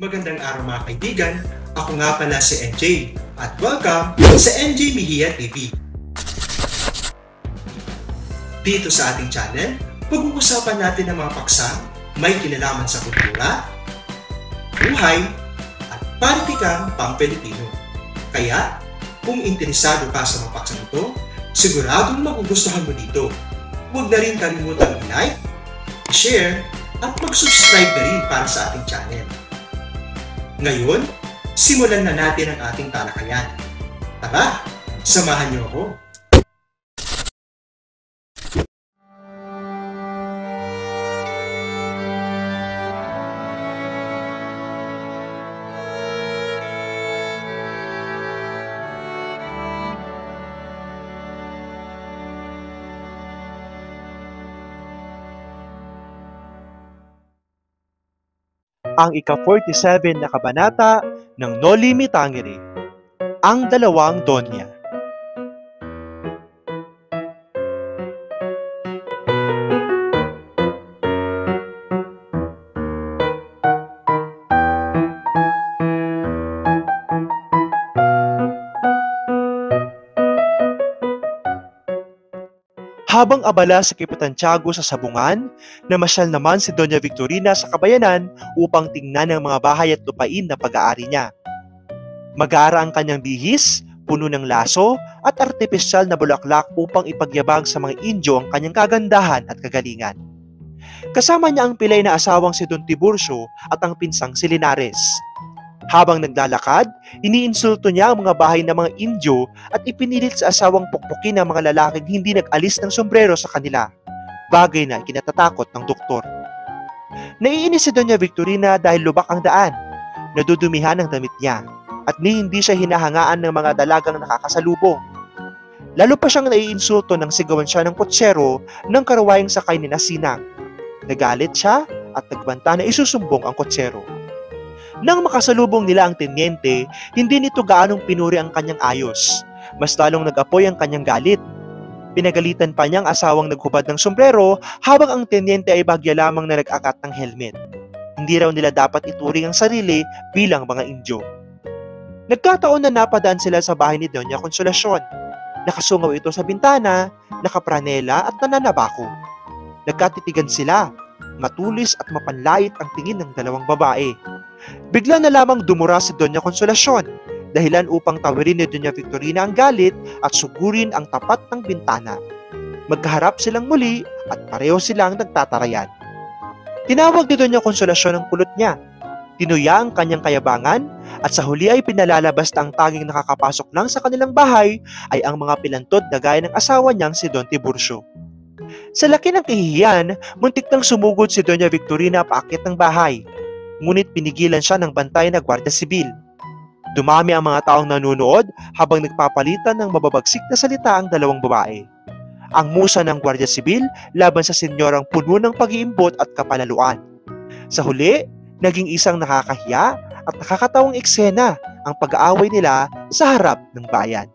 Magandang araw mga kaibigan, ako nga pala si NJ at welcome sa NJ Mejia TV. Dito sa ating channel, pag-uusapan natin ang mga paksang may kinalaman sa kultura, buhay, at politikang pang-Pilipino. Kaya, kung interesado ka sa mga paksang ito, siguradong magugustuhan mo dito. Huwag na rin kalimutang i-like, share, at mag-subscribe na rin para sa ating channel. Ngayon, simulan na natin ang ating talakayan. Tara, samahan niyo ako. Ang ika-47 na kabanata ng Noli Me Tangere, ang dalawang Donya. Habang abala si Kapitan Tiago sa sabungan, namasyal naman si Doña Victorina sa kabayanan upang tingnan ang mga bahay at lupain na pag-aari niya. Mag-aara ang kanyang bihis, puno ng laso at artipisyal na bulaklak upang ipagyabang sa mga Indio ang kanyang kagandahan at kagalingan. Kasama niya ang pilay na asawang si Don Tiburcio at ang pinsang si Linares. Habang naglalakad, iniinsulto niya ang mga bahay ng mga Indio at ipinilit sa asawang pukpukin ang mga lalaking hindi nag-alis ng sombrero sa kanila, bagay na kinatatakot ng doktor. Naiinis si Doña Victorina dahil lubak ang daan, nadudumihan ang damit niya, at hindi siya hinahangaan ng mga dalagang nakakasalubong. Lalo pa siyang naiinsulto nang sigawan siya ng kutsero ng karawayang sakay ni Sinang. Nagalit siya at nagbanta na isusumbong ang kutsero. Nang makasalubong nila ang tenyente, hindi nito gaanong pinuri ang kanyang ayos. Mas lalong nag-apoy ang kanyang galit. Pinagalitan pa niyang asawang naghubad ng sombrero habang ang tenyente ay bagya lamang na nag-akat ng helmet. Hindi raw nila dapat ituring ang sarili bilang mga Indio. Nagkataon na napadaan sila sa bahay ni Doña Consolacion. Nakasungaw ito sa bintana, nakapranela at nananabako. Nagkatitigan sila. Matulis at mapanlait ang tingin ng dalawang babae. Bigla na lamang dumura si Doña Consolacion, dahilan upang tawirin ni Doña Victorina ang galit at sugurin ang tapat ng bintana. Magkaharap silang muli at pareho silang nagtatarayan. Tinawag ni Doña Consolacion ang kulot niya. Tinuya ang kanyang kayabangan at sa huli ay pinalalabas na ang tanging nakakapasok lang sa kanilang bahay ay ang mga pilantod na gaya ng asawa niyang si Don Tiburcio. Sa laki ng kahihiyan, muntik nang sumugod si Doña Victorina paakyat ng bahay. Ngunit pinigilan siya ng bantay na Gwardiya Sibil. Dumami ang mga taong nanunood habang nagpapalitan ng mababagsik na salita ang dalawang babae. Ang musa ng Gwardiya Sibil laban sa senyorang puno ng pag-iimbot at kapalaluan. Sa huli, naging isang nakakahiya at nakakatawang eksena ang pag-aaway nila sa harap ng bayan.